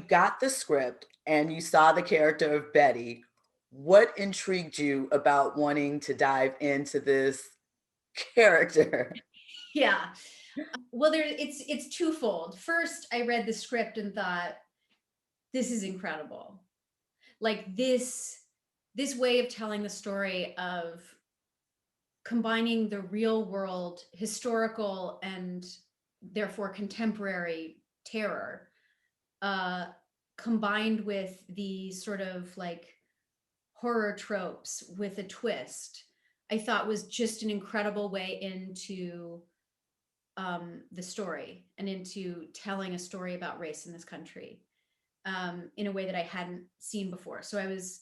got the script and you saw the character of Betty, what intrigued you about wanting to dive into this character? Yeah. Well, it's twofold. First, I read the script and thought, this is incredible. Like this way of telling the story of combining the real world, historical and therefore contemporary terror, uh, combined with the sort of like horror tropes with a twist, I thought was just an incredible way into the story and into telling a story about race in this country, in a way that I hadn't seen before. So I was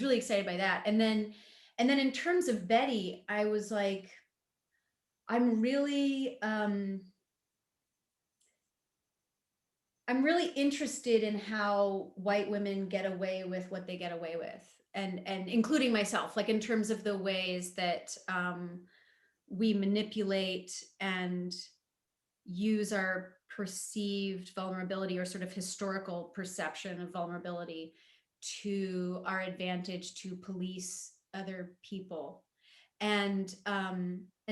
really excited by that. And then in terms of Betty, I was like, I'm really I'm really interested in how white women get away with what they get away with, and including myself, like in terms of the ways that we manipulate and use our perceived vulnerability or sort of historical perception of vulnerability to our advantage to police other people. And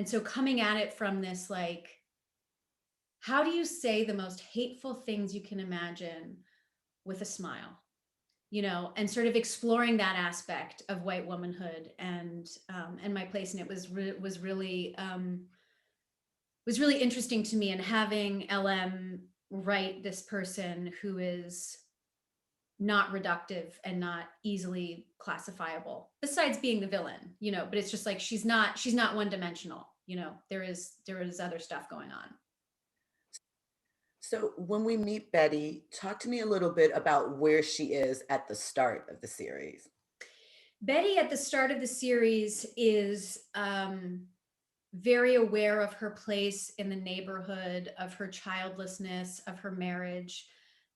so coming at it from this, like, how do you say the most hateful things you can imagine with a smile, and sort of exploring that aspect of white womanhood and my place in it was really interesting to me. And having LM write this person who is not reductive and not easily classifiable, besides being the villain, but it's just like she's not one dimensional. There is other stuff going on. So when we meet Betty, talk to me a little bit about where she is at the start of the series. Betty at the start of the series is very aware of her place in the neighborhood, of her childlessness, of her marriage,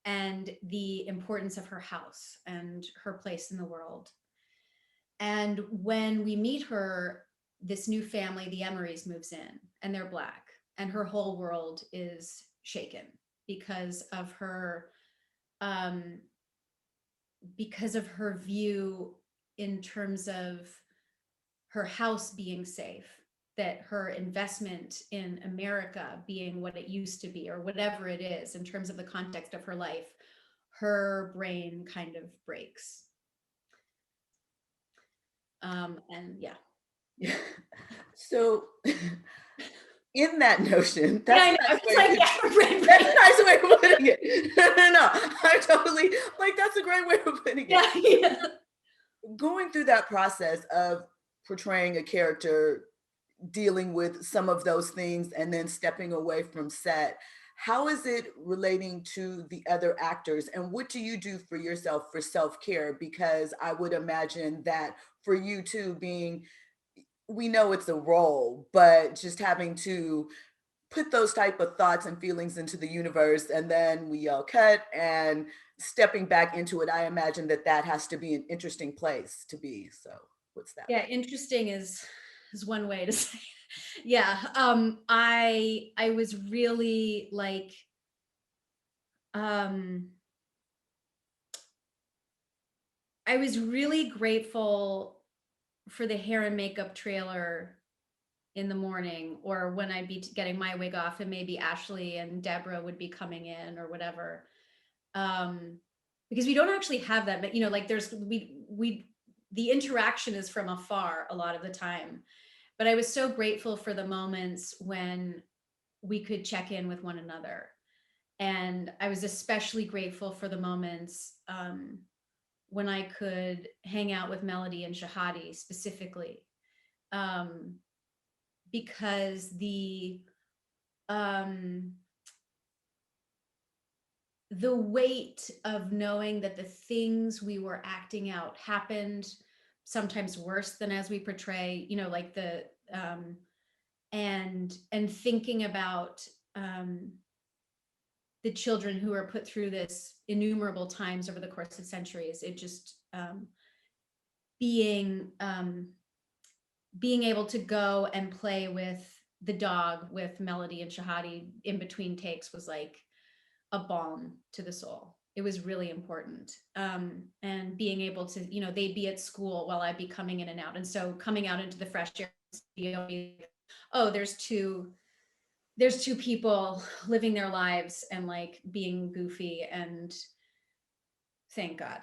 and the importance of her house and her place in the world. And when we meet her, this new family, the Emerys, moves in, and they're Black, and her whole world is shaken because of her um, because of her view in terms of her house being safe, that her investment in America being what it used to be, or whatever it is in terms of the context of her life, her brain kind of breaks. And yeah. So in that notion, Yeah, that's I a know. nice It's way like, to yeah, her brain that's breaks. a nice way of putting it. No, I totally like that's a great way of putting it. Yeah, yeah. Going through that process of portraying a character dealing with some of those things and then stepping away from set, how is it relating to the other actors, and what do you do for yourself for self-care? Because I would imagine that for you too, being, we know it's a role, but just having to put those type of thoughts and feelings into the universe and then we yell cut and stepping back into it, I imagine that that has to be an interesting place to be. So what's that Yeah, like? interesting is one way to say it. Yeah. I was really like, um I was really grateful for the hair and makeup trailer in the morning, or when I'd be getting my wig off and maybe Ashley and Deborah would be coming in or whatever. Um, because we don't actually have that, but like we the interaction is from afar a lot of the time. But I was so grateful for the moments when we could check in with one another. And I was especially grateful for the moments when I could hang out with Melody and Shahadi specifically, um, because um, the weight of knowing that the things we were acting out happened sometimes worse than as we portray, like and thinking about the children who are put through this innumerable times over the course of centuries. It just being being able to go and play with the dog with Melody and Shahadi in between takes was like, a balm to the soul. It was really important. And being able to, they'd be at school while I'd be coming in and out. And so coming out into the fresh air, oh, there's two people living their lives and like being goofy, and thank God.